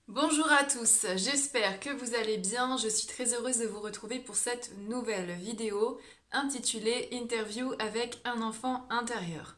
Bonjour à tous, j'espère que vous allez bien. Je suis très heureuse de vous retrouver pour cette nouvelle vidéo intitulée Interview avec un enfant intérieur.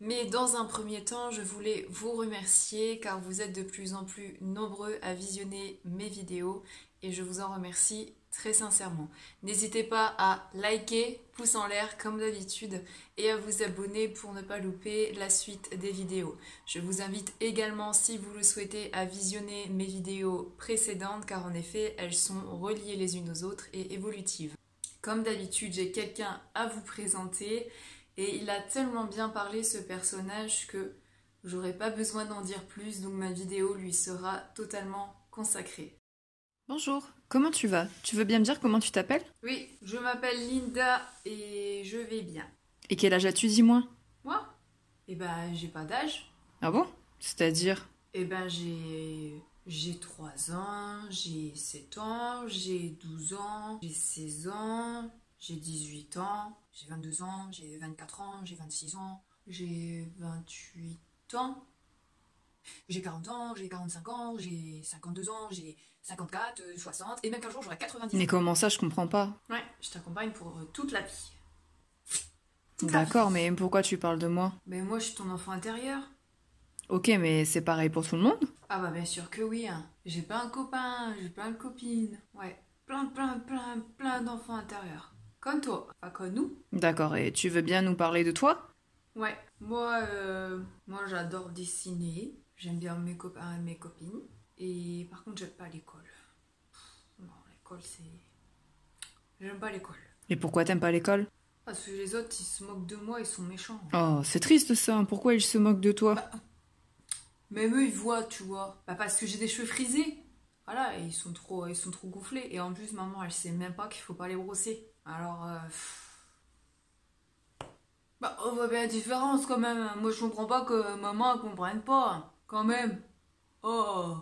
Mais dans un premier temps, je voulais vous remercier car vous êtes de plus en plus nombreux à visionner mes vidéos et je vous en remercie très sincèrement. N'hésitez pas à liker, pouce en l'air comme d'habitude et à vous abonner pour ne pas louper la suite des vidéos. Je vous invite également, si vous le souhaitez, à visionner mes vidéos précédentes car en effet, elles sont reliées les unes aux autres et évolutives. Comme d'habitude, j'ai quelqu'un à vous présenter. Et il a tellement bien parlé, ce personnage, que j'aurais pas besoin d'en dire plus, donc ma vidéo lui sera totalement consacrée. Bonjour, comment tu vas? Tu veux bien me dire comment tu t'appelles? Oui, je m'appelle Linda et je vais bien. Et quel âge as-tu, dis-moi? Moi? Eh ben, j'ai pas d'âge. Ah bon? C'est-à-dire? Eh ben, j'ai 3 ans, j'ai 7 ans, j'ai 12 ans, j'ai 16 ans, j'ai 18 ans, j'ai 22 ans, j'ai 24 ans, j'ai 26 ans, j'ai 28 ans, j'ai 40 ans, j'ai 45 ans, j'ai 52 ans, j'ai 54, 60, et même qu'un jour j'aurai 90 ans. Mais comment ça, je comprends pas. Ouais, je t'accompagne pour toute la vie. D'accord, mais pourquoi tu parles de moi? Mais moi, je suis ton enfant intérieur. Ok, mais c'est pareil pour tout le monde? Ah bah bien sûr que oui, hein. J'ai plein de copains, j'ai plein de copines. Ouais, plein d'enfants intérieurs. Comme toi, pas comme nous. D'accord, et tu veux bien nous parler de toi? Ouais, moi j'adore dessiner. J'aime bien mes copains et mes copines. Et par contre, j'aime pas l'école. Non, l'école c'est... J'aime pas l'école. Et pourquoi t'aimes pas l'école? Parce que les autres, ils se moquent de moi, ils sont méchants. Oh, c'est triste ça, pourquoi ils se moquent de toi? Même eux, ils voient, tu vois. Bah parce que j'ai des cheveux frisés. Voilà, et ils sont trop gonflés. Et en plus, maman, elle sait même pas qu'il faut pas les brosser. Alors, bah, on voit bien la différence quand même. Moi, je comprends pas que maman, elle comprenne pas. Quand même. Oh.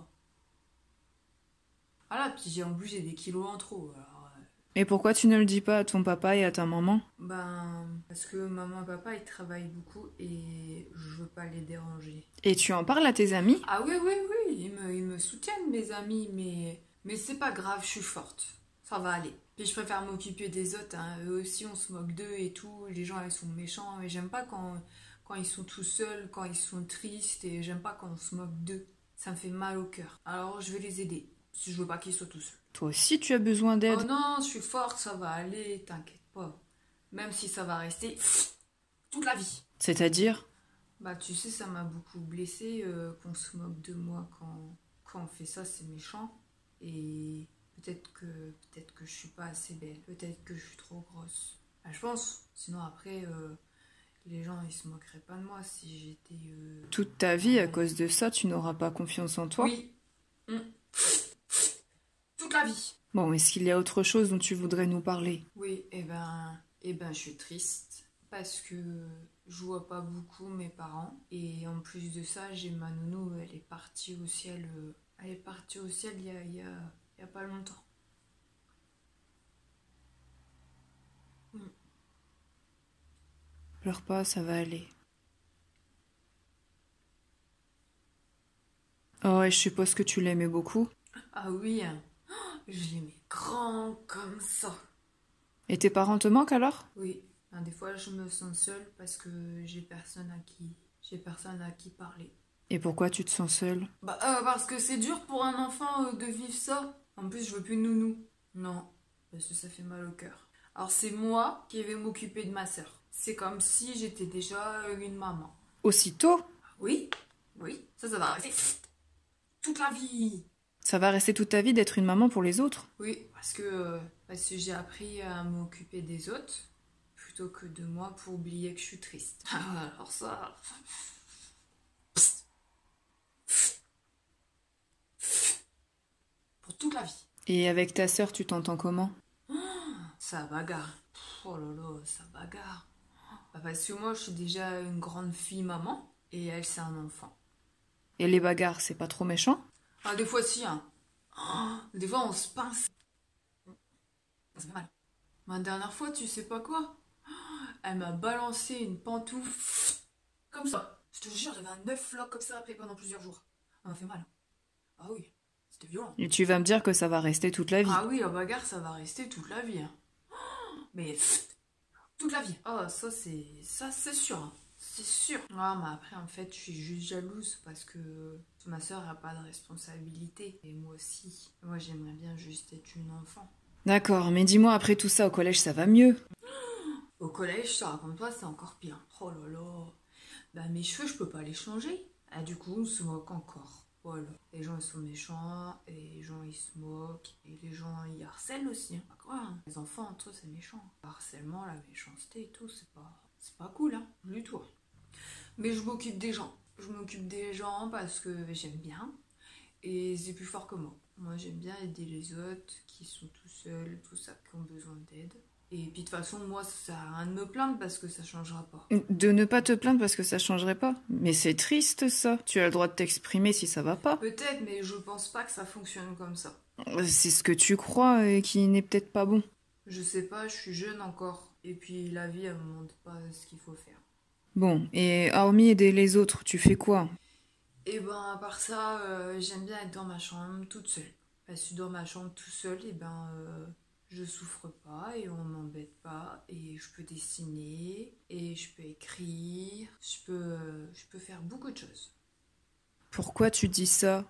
Voilà, puis en plus, j'ai des kilos en trop. Alors, Et pourquoi tu ne le dis pas à ton papa et à ta maman? ben, parce que maman et papa, ils travaillent beaucoup et je veux pas les déranger. Et tu en parles à tes amis? Ah oui, ils me soutiennent, mes amis, mais c'est pas grave, je suis forte. Ça va aller. Puis je préfère m'occuper des autres, hein. Eux aussi, on se moque d'eux et tout. Les gens, ils sont méchants. Et j'aime pas quand ils sont tout seuls, quand ils sont tristes. Et j'aime pas quand on se moque d'eux. Ça me fait mal au cœur. Alors, je vais les aider. Si je veux pas qu'ils soient tout seuls. Toi aussi, tu as besoin d'aide? Oh non, je suis forte, ça va aller, t'inquiète pas. Même si ça va rester toute la vie. C'est-à-dire? Bah, tu sais, ça m'a beaucoup blessée qu'on se moque de moi quand on fait ça, c'est méchant. Et peut-être que je suis pas assez belle, peut-être que je suis trop grosse. Bah, je pense, sinon après, les gens ils se moqueraient pas de moi si j'étais. Toute ta vie, à cause de ça, tu n'auras pas confiance en toi? Oui. Toute la vie. Bon, est-ce qu'il y a autre chose dont tu voudrais nous parler? Oui, et ben, je suis triste parce que je vois pas beaucoup mes parents et en plus de ça, j'ai ma nounou, elle est partie au ciel. Elle est partie au ciel il y a pas longtemps. Pleure pas, ça va aller. Oh, et je suppose que tu l'aimais beaucoup. Ah oui, hein. Je l'aimais grand comme ça. Et tes parents te manquent alors? Oui, ben, des fois je me sens seule parce que j'ai personne à qui parler. Et pourquoi tu te sens seule? Bah parce que c'est dur pour un enfant de vivre ça. En plus je veux plus de nounou. Non, parce que ça fait mal au cœur. Alors c'est moi qui vais m'occuper de ma sœur. C'est comme si j'étais déjà une maman. Aussitôt? Oui, ça va rester toute la vie. Ça va rester toute ta vie d'être une maman pour les autres? Oui, parce que j'ai appris à m'occuper des autres plutôt que de moi pour oublier que je suis triste. Ah, alors ça... Pour toute la vie. Et avec ta sœur, tu t'entends comment? Ça bagarre. Oh là là, ça bagarre. Bah, parce que moi, je suis déjà une grande fille maman et elle, c'est un enfant. Et les bagarres, c'est pas trop méchant? Ah, des fois, si, hein. Des fois, on se pince. Ça fait mal. La dernière fois, tu sais pas quoi? Elle m'a balancé une pantoufle comme ça. Je te jure, j'avais un œuf là comme ça après pendant plusieurs jours. Ça m'a fait mal. Ah oui, c'était violent. Et tu vas me dire que ça va rester toute la vie. Ah oui, la bagarre, ça va rester toute la vie. Hein. Mais toute la vie. Ah, ça c'est sûr. Hein. C'est sûr. Ah, mais après, en fait, je suis juste jalouse parce que ma soeur n'a pas de responsabilité. Et moi aussi. Moi, j'aimerais bien juste être une enfant. D'accord, mais dis-moi, après tout ça, au collège, ça va mieux. Au collège, je te raconte pas, c'est encore pire. Oh là là. Bah, mes cheveux, je peux pas les changer. Ah, du coup, on se moque encore. Voilà. Les gens, ils sont méchants, et les gens, ils se moquent, et les gens, ils harcèlent aussi. Hein. Quoi, hein. Les enfants, entre eux, c'est méchant. Le harcèlement, la méchanceté et tout, c'est pas cool, hein, du tout. Mais je m'occupe des gens. Je m'occupe des gens parce que j'aime bien, et c'est plus fort que moi. Moi, j'aime bien aider les autres qui sont tout seuls, tout ça, qui ont besoin d'aide. Et puis de toute façon, moi, ça sert à rien de me plaindre parce que ça changera pas. De ne pas te plaindre parce que ça changerait pas. Mais c'est triste, ça. Tu as le droit de t'exprimer si ça va pas. Peut-être, mais je pense pas que ça fonctionne comme ça. C'est ce que tu crois et qui n'est peut-être pas bon. Je sais pas, je suis jeune encore. Et puis la vie, elle me montre pas ce qu'il faut faire. Bon, et hormis aider les autres, tu fais quoi? Et ben, à part ça, j'aime bien être dans ma chambre toute seule. Parce que dans ma chambre tout seule, et ben, je souffre pas et on m'embête pas. Et je peux dessiner, et je peux écrire, je peux faire beaucoup de choses. Pourquoi tu dis ça?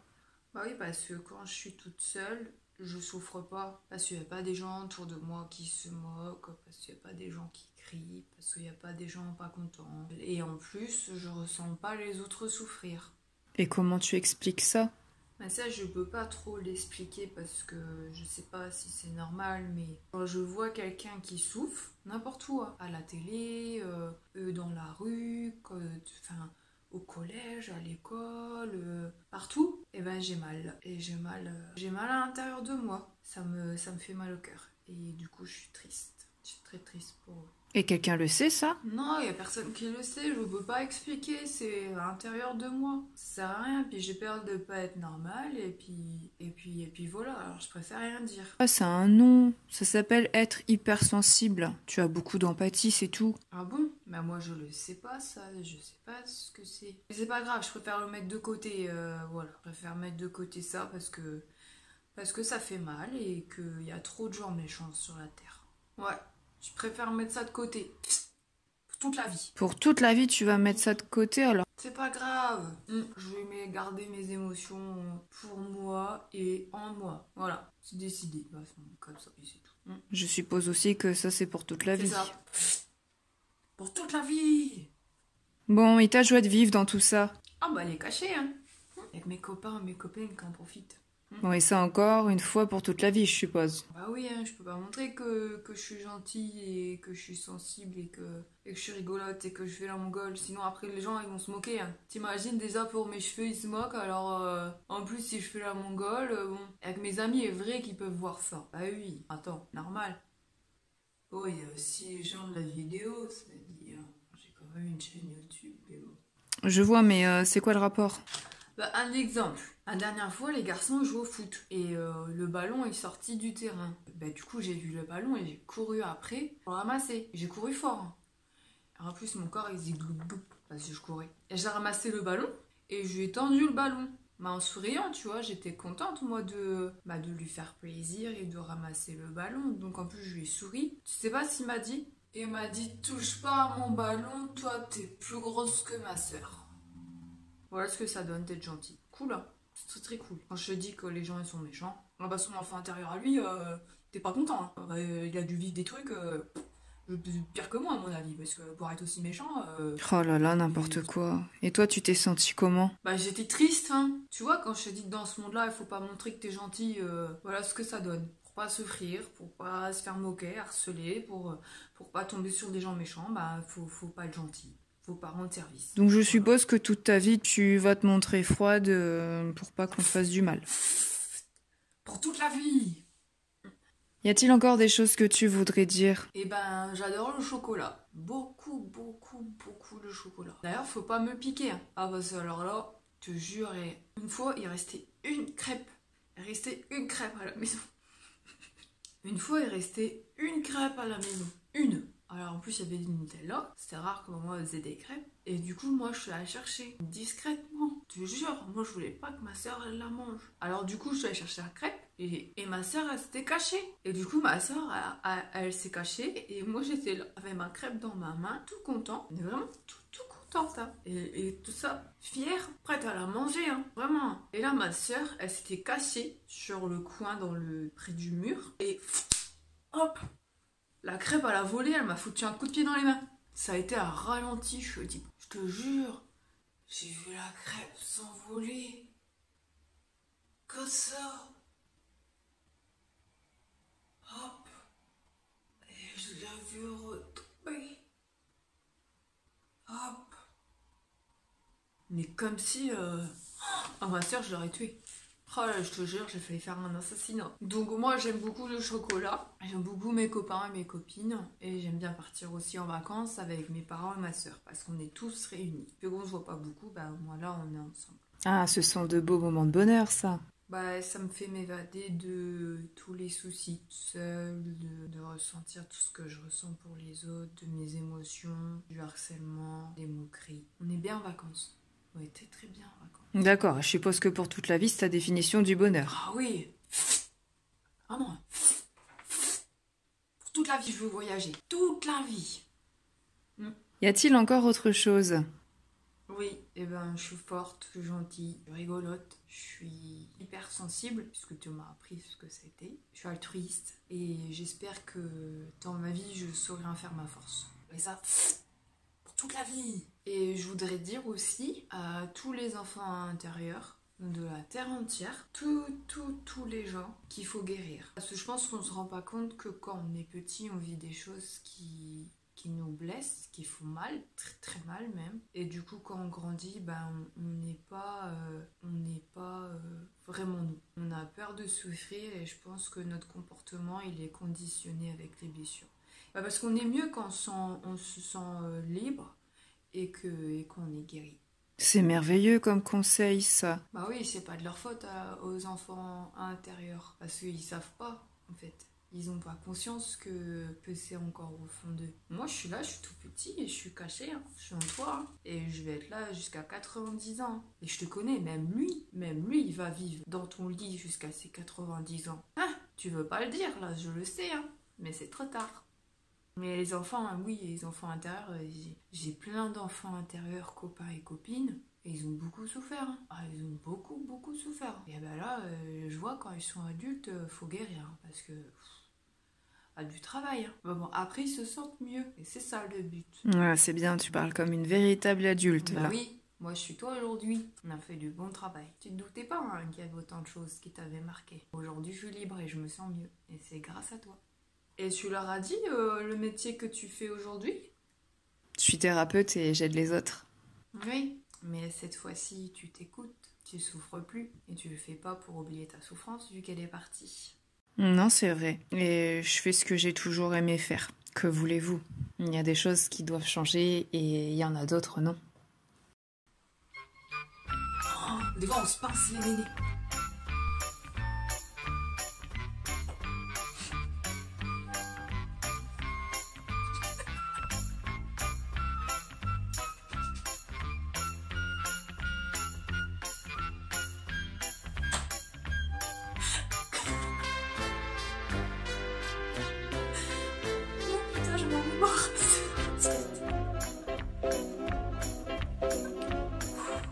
Bah oui, parce que quand je suis toute seule, je souffre pas. Parce qu'il n'y a pas des gens autour de moi qui se moquent, parce qu'il n'y a pas des gens qui crient, parce qu'il n'y a pas des gens pas contents. Et en plus, je ressens pas les autres souffrir. Et comment tu expliques ça? Mais ça, je peux pas trop l'expliquer parce que je sais pas si c'est normal, mais quand je vois quelqu'un qui souffre, n'importe où, hein, à la télé, dans la rue, enfin, au collège, à l'école, partout, et ben j'ai mal. Et j'ai mal à l'intérieur de moi. Ça me fait mal au cœur. Et du coup, je suis triste. Je suis très triste pour eux. Et quelqu'un le sait, ça? Non, il n'y a personne qui le sait, je peux pas expliquer, c'est à l'intérieur de moi. Ça sert à rien, puis j'ai peur de pas être normale, et puis voilà, alors je préfère rien dire. Ah, ça a un nom. Ça s'appelle être hypersensible. Tu as beaucoup d'empathie, c'est tout. Ah bon? Bah moi je le sais pas ça, je sais pas ce que c'est. Mais c'est pas grave, je préfère le mettre de côté, voilà. Je préfère mettre de côté ça parce que ça fait mal et qu'il y a trop de gens méchants sur la terre. Ouais, je préfère mettre ça de côté. Toute la vie. Pour toute la vie, tu vas mettre ça de côté, alors. C'est pas grave. Je vais garder mes émotions pour moi et en moi. Voilà, c'est décidé. Bah, c'est comme ça, et c'est tout. Je suppose aussi que ça, c'est pour toute la C'est vie. ça. Pour toute la vie. Bon, et ta joie de vivre dans tout ça? Ah bah elle est cachée, hein. Avec mes copains, mes copines qui en profitent. Bon, et ça encore, une fois pour toute la vie, je suppose. Bah oui, hein, je peux pas montrer que je suis gentille et que je suis sensible et que je suis rigolote et que je fais la mongole. Sinon après les gens ils vont se moquer. Hein. T'imagines déjà pour mes cheveux ils se moquent alors en plus si je fais la mongole, bon. Avec mes amis est vrai qu'ils peuvent voir ça. Bah oui, attends, normal. Oh il y a aussi les gens de la vidéo, c'est-à-dire j'ai quand même une chaîne YouTube mais bon. Je vois, mais c'est quoi le rapport? Bah, un exemple. La dernière fois, les garçons jouent au foot et le ballon est sorti du terrain. Bah, du coup, j'ai vu le ballon et j'ai couru après pour le ramasser. J'ai couru fort. Hein. En plus, mon corps il faisait gloup gloup parce que je courais. Et j'ai ramassé le ballon et je lui ai tendu le ballon. Bah, en souriant, tu vois, j'étais contente moi de lui faire plaisir et de ramasser le ballon. Donc en plus, je lui ai souri. Tu sais pas ce qu'il m'a dit? Il m'a dit touche pas à mon ballon, toi t'es plus grosse que ma sœur. Voilà ce que ça donne d'être gentil. Cool, hein. C'est très très cool. Quand je te dis que les gens ils sont méchants, ah bah son enfant intérieur à lui, t'es pas content. Hein. Il a dû vivre des trucs pire que moi à mon avis, parce que pour être aussi méchant. Oh là là, n'importe quoi. Et toi, tu t'es senti comment? Bah j'étais triste, hein. Tu vois, quand je te dis que dans ce monde-là, il faut pas montrer que t'es gentil, voilà ce que ça donne. Pour pas souffrir, pour pas se faire moquer, harceler, pour pas tomber sur des gens méchants, bah faut pas être gentil. Faut pas rendre service. Donc je suppose que toute ta vie, tu vas te montrer froide pour pas qu'on te fasse du mal. Pour toute la vie. Y a-t-il encore des choses que tu voudrais dire? Eh ben, j'adore le chocolat. Beaucoup, beaucoup, beaucoup le chocolat. D'ailleurs, faut pas me piquer. Hein. Ah bah alors là, je te jure, une fois, il restait une crêpe. il restait une crêpe à la maison. Une fois, il restait une crêpe à la maison. Une. Alors en plus, il y avait du Nutella. C'était rare que maman faisait des crêpes. Et du coup, moi, je suis allée chercher discrètement. Je te jure, moi, je voulais pas que ma soeur, elle la mange. Alors du coup, je suis allée chercher la crêpe. Et ma soeur, elle s'était cachée. Et du coup, ma soeur, elle s'est cachée. Et moi, j'étais là, avec ma crêpe dans ma main, tout content. Mais vraiment, tout contente. Hein. Et tout ça, fière, prête à la manger. Hein. Vraiment. Et là, ma soeur, elle s'était cachée sur le coin, près du mur. Et hop, la crêpe, elle a volé, elle m'a foutu un coup de pied dans les mains. Ça a été un ralenti, je dis, je te jure, j'ai vu la crêpe s'envoler. Comme ça. Hop. Et je l'ai vu retomber. Hop. Mais comme si... ma soeur, je l'aurais tuée. Oh là, je te jure, j'ai failli faire un assassinat. Donc moi, j'aime beaucoup le chocolat. J'aime beaucoup mes copains et mes copines. Et j'aime bien partir aussi en vacances avec mes parents et ma soeur. Parce qu'on est tous réunis. Puis qu'on se voit pas beaucoup, bah moi là, on est ensemble. Ah, ce sont de beaux moments de bonheur, ça. Bah, ça me fait m'évader de tous les soucis seule, de ressentir tout ce que je ressens pour les autres, de mes émotions, du harcèlement, des moqueries. On est bien en vacances. On était très bien en vacances. D'accord, je suppose que pour toute la vie, c'est ta définition du bonheur. Ah oui. Ah non. Pour toute la vie, je veux voyager. Toute la vie. Y a-t-il encore autre chose? Oui, eh ben, je suis forte, je suis gentille, je suis rigolote, je suis hyper sensible, puisque tu m'as appris ce que c'était. Je suis altruiste et j'espère que dans ma vie, je saurai en faire ma force. Et ça, pour toute la vie. Et je voudrais dire aussi à tous les enfants intérieurs de la terre entière, tous les gens qu'il faut guérir. Parce que je pense qu'on se rend pas compte que quand on est petit, on vit des choses qui nous blessent, qui font mal, très très mal même. Et du coup, quand on grandit, ben, on n'est pas vraiment nous. On a peur de souffrir et je pense que notre comportement, il est conditionné avec les blessures. Ben, parce qu'on est mieux quand on se sent libre et qu'on est guéri. C'est merveilleux comme conseil, ça. Bah oui, c'est pas de leur faute aux enfants intérieurs. Parce qu'ils savent pas, en fait. Ils n'ont pas conscience que c'est encore au fond d'eux. Moi, je suis là, je suis tout petit et je suis caché. Hein. Je suis en toi. Hein. Et je vais être là jusqu'à 90 ans. Et je te connais, même lui, il va vivre dans ton lit jusqu'à ses 90 ans. Hein? Tu veux pas le dire, là, je le sais. Hein. Mais c'est trop tard. Mais les enfants, oui, les enfants intérieurs, j'ai plein d'enfants intérieurs, copains et copines. Et ils ont beaucoup souffert. Hein. Ah, ils ont beaucoup souffert. Et ben là, je vois quand ils sont adultes, faut guérir. Hein, parce que... a du travail. Hein. Bon, après, ils se sentent mieux. Et c'est ça le but. Ouais, c'est bien, tu parles comme une véritable adulte. Bah là. oui, moi je suis toi aujourd'hui. On a fait du bon travail. Tu te doutais pas hein, qu'il y avait autant de choses qui t'avaient marqué. Aujourd'hui, je suis libre et je me sens mieux. Et c'est grâce à toi. Et tu leur as dit le métier que tu fais aujourd'hui? Je suis thérapeute et j'aide les autres. Oui, mais cette fois-ci, tu t'écoutes. Tu souffres plus. Et tu le fais pas pour oublier ta souffrance vu qu'elle est partie. Non, c'est vrai. Et je fais ce que j'ai toujours aimé faire. Que voulez-vous? Il y a des choses qui doivent changer et il y en a d'autres, non. Oh, des fois, on se pince les nénés. Putain, je m'en vais mort.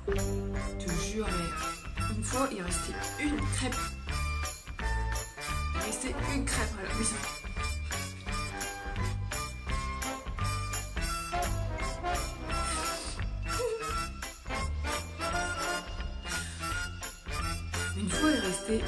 Je te jure, mais une fois, il restait une crêpe. Il restait une crêpe à la maison. Une fois, il restait